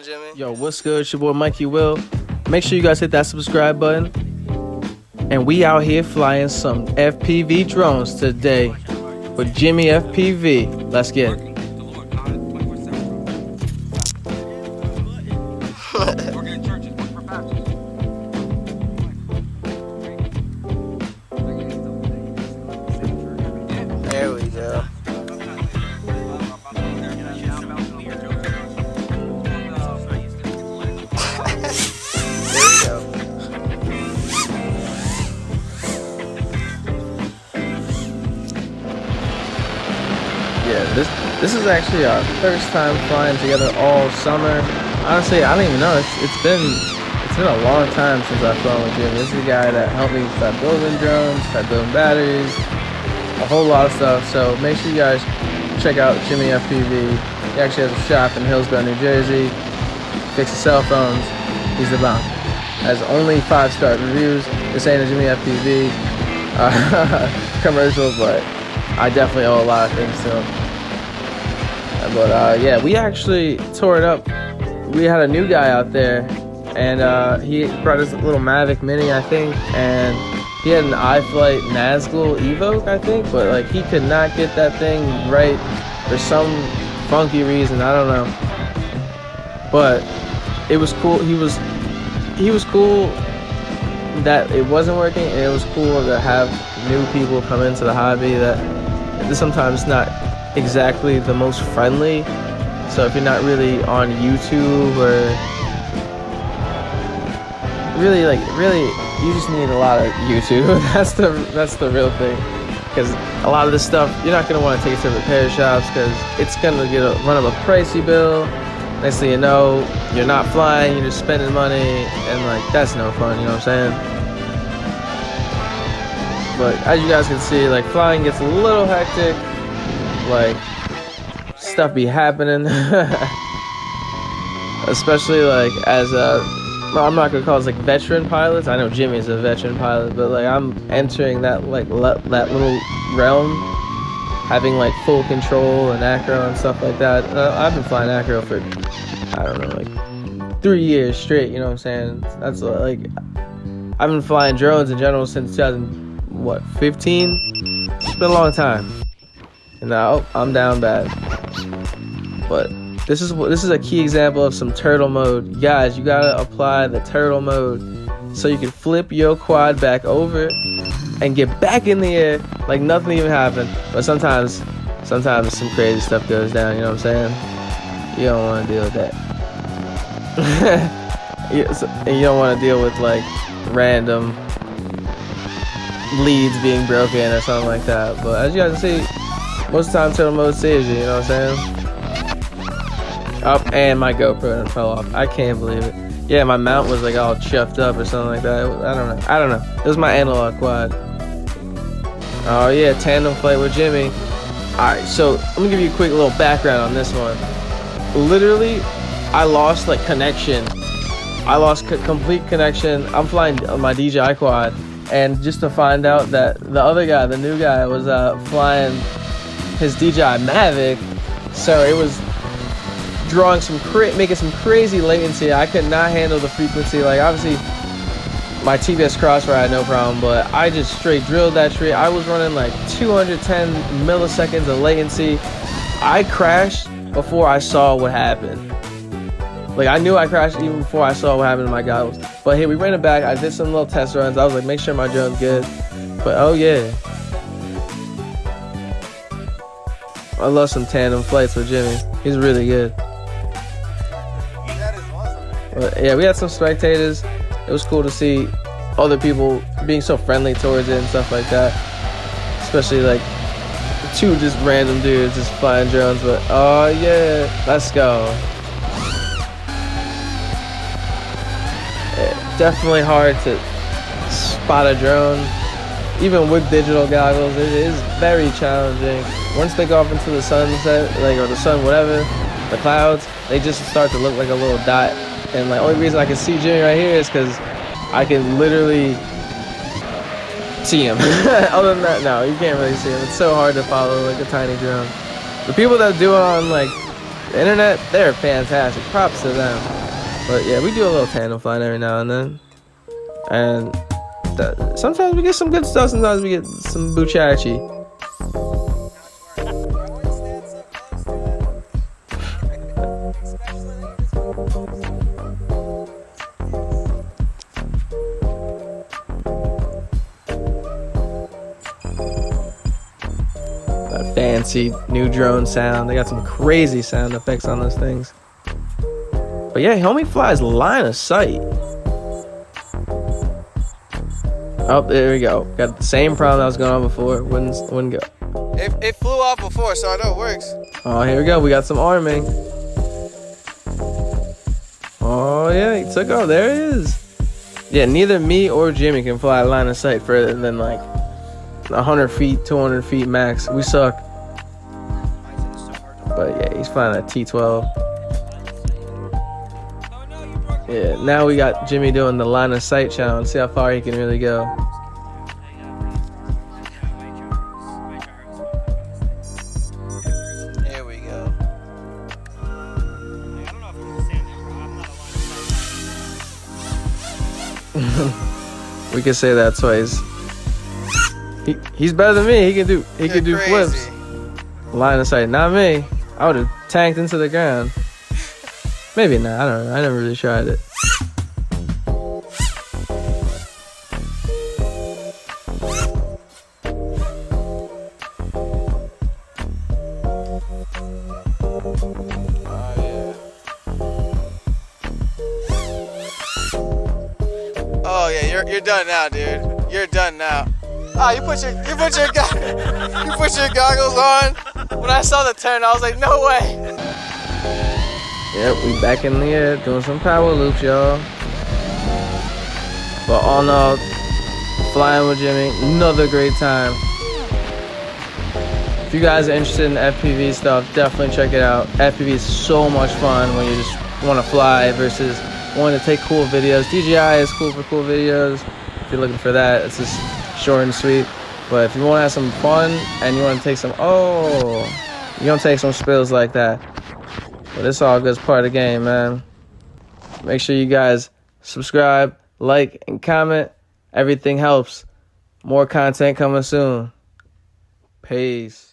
Jimmy. Yo, what's good? It's your boy Mikey Will. Make sure you guys hit that subscribe button. And we out here flying some FPV drones today with Jimmy FPV. Let's get it. There we go. Yeah, this is actually our first time flying together all summer. Honestly, I don't even know. It's been a long time since I've flown with Jimmy. This is the guy that helped me start building drones, start building batteries, a whole lot of stuff. So make sure you guys check out Jimmy FPV. He actually has a shop in Hillsborough, New Jersey. Fixes cell phones. He's the bomb. Has only 5-star reviews. This ain't a Jimmy FPV commercial, but I definitely owe a lot of things to him. But yeah, we actually tore it up. We had a new guy out there, and he brought his little Mavic Mini, I think, and he had an iFlight Nazgul Evoke, I think, but like he could not get that thing right for some funky reason. I don't know. But it was cool. He was cool that it wasn't working, and it was cool to have new people come into the hobby that sometimes not exactly the most friendly. So if you're not really on YouTube or really you just need a lot of YouTube. that's the real thing, because a lot of this stuff you're not going to want to take it to repair shops because it's going to run up a pricey bill. Next thing you know, you're not flying, you're just spending money, and like that's no fun, you know what I'm saying? But as you guys can see, like flying gets a little hectic, like stuff be happening. Especially like as well, I'm not gonna call it like veteran pilots. I know Jimmy's a veteran pilot, but like I'm entering that that little realm, having like full control and acro and stuff like that. I've been flying acro for, I don't know, like 3 years straight, you know what I'm saying? That's like, I've been flying drones in general since 2015? It's been a long time. And now I'm down bad. But this is a key example of some turtle mode. Guys, you gotta apply the turtle mode so you can flip your quad back over and get back in the air like nothing even happened. But sometimes some crazy stuff goes down, you know what I'm saying? You don't want to deal with that. And you don't want to deal with like random leads being broken or something like that. But as you guys can see, most of the time turtle mode saves you, you know what I'm saying? Oh, and my GoPro fell off. I can't believe it. Yeah, my mount was like all chuffed up or something like that. I don't know. It was my analog quad. Oh yeah, tandem flight with Jimmy. Alright, so let me give you a quick little background on this one. Literally, I lost like connection. I lost complete connection. I'm flying on my DJI quad, and just to find out that the other guy, the new guy, was flying his DJI Mavic, so it was drawing making some crazy latency. I could not handle the frequency. Like obviously my TBS Crossfire I had no problem, but I just straight drilled that tree. I was running like 210 milliseconds of latency. I crashed before I saw what happened. Like I knew I crashed even before I saw what happened to my goggles. But hey, we ran it back. I did some little test runs. I was like, make sure my drone's good. But oh yeah, I love some tandem flights with Jimmy. He's really good. But yeah, we had some spectators. It was cool to see other people being so friendly towards it and stuff like that. Especially like 2 just random dudes just flying drones. But oh yeah, let's go. Yeah, definitely hard to spot a drone, even with digital goggles. It is very challenging. Once they go off into the sunset, like or the sun, whatever, the clouds, they just start to look like a little dot. And the only reason I can see Jimmy right here is because I can literally see him. Other than that, no, you can't really see him. It's so hard to follow like a tiny drone. The people that do it on like The internet, they're fantastic. Props to them. But yeah, we do a little tandem flying every now and then. And sometimes we get some good stuff, sometimes we get some buchachi. That fancy new drone sound. They got some crazy sound effects on those things. But yeah, homie flies line of sight. Oh, there we go. Got the same problem that was going on before. Wouldn't go. It flew off before, so I know it works. Oh, here we go. We got some arming. Oh yeah, he took off. There it is. Yeah, neither me or Jimmy can fly line of sight further than like 100 feet, 200 feet max. We suck. But yeah, he's flying a T-12. Yeah, now we got Jimmy doing the line of sight challenge. See how far he can really go. There we go. We can say that twice. He's better than me. He can do flips. Line of sight, not me. I would have tanked into the ground. Maybe not. I don't know. I never really tried it. Oh yeah, you're done now, dude. You're done now. Ah, you put your goggles on. When I saw the turn, I was like, no way. Yep, we back in the air doing some power loops, y'all. But all in all, flying with Jimmy, another great time. If you guys are interested in FPV stuff, definitely check it out. FPV is so much fun when you just want to fly versus wanting to take cool videos. DJI is cool for cool videos. If you're looking for that, it's just short and sweet. But if you want to have some fun and you want to take some, you don't take some spills like that. But it's all good. It's part of the game, man. Make sure you guys subscribe, like, and comment. Everything helps. More content coming soon. Peace.